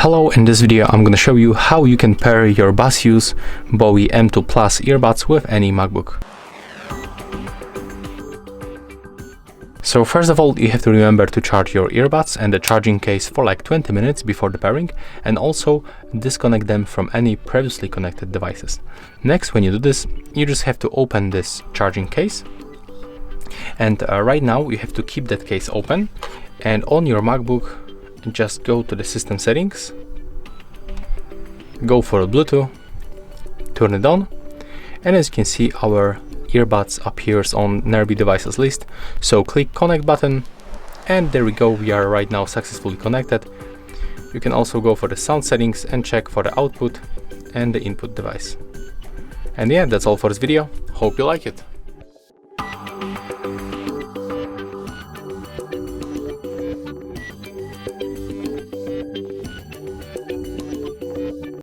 Hello, in this video I'm going to show you how you can pair your Baseus Bowie M2 Plus earbuds with any MacBook. So first of all, you have to remember to charge your earbuds and the charging case for like 20 minutes before the pairing, and also disconnect them from any previously connected devices. Next, when you do this, you just have to open this charging case, and right now you have to keep that case open, and on your MacBook just go to the system settings, go for Bluetooth, turn it on, and as you can see, our earbuds appears on nearby devices list. So click connect button, and there we go, we are right now successfully connected. You can also go for the sound settings and check for the output and the input device. And yeah, that's all for this video. Hope you like it.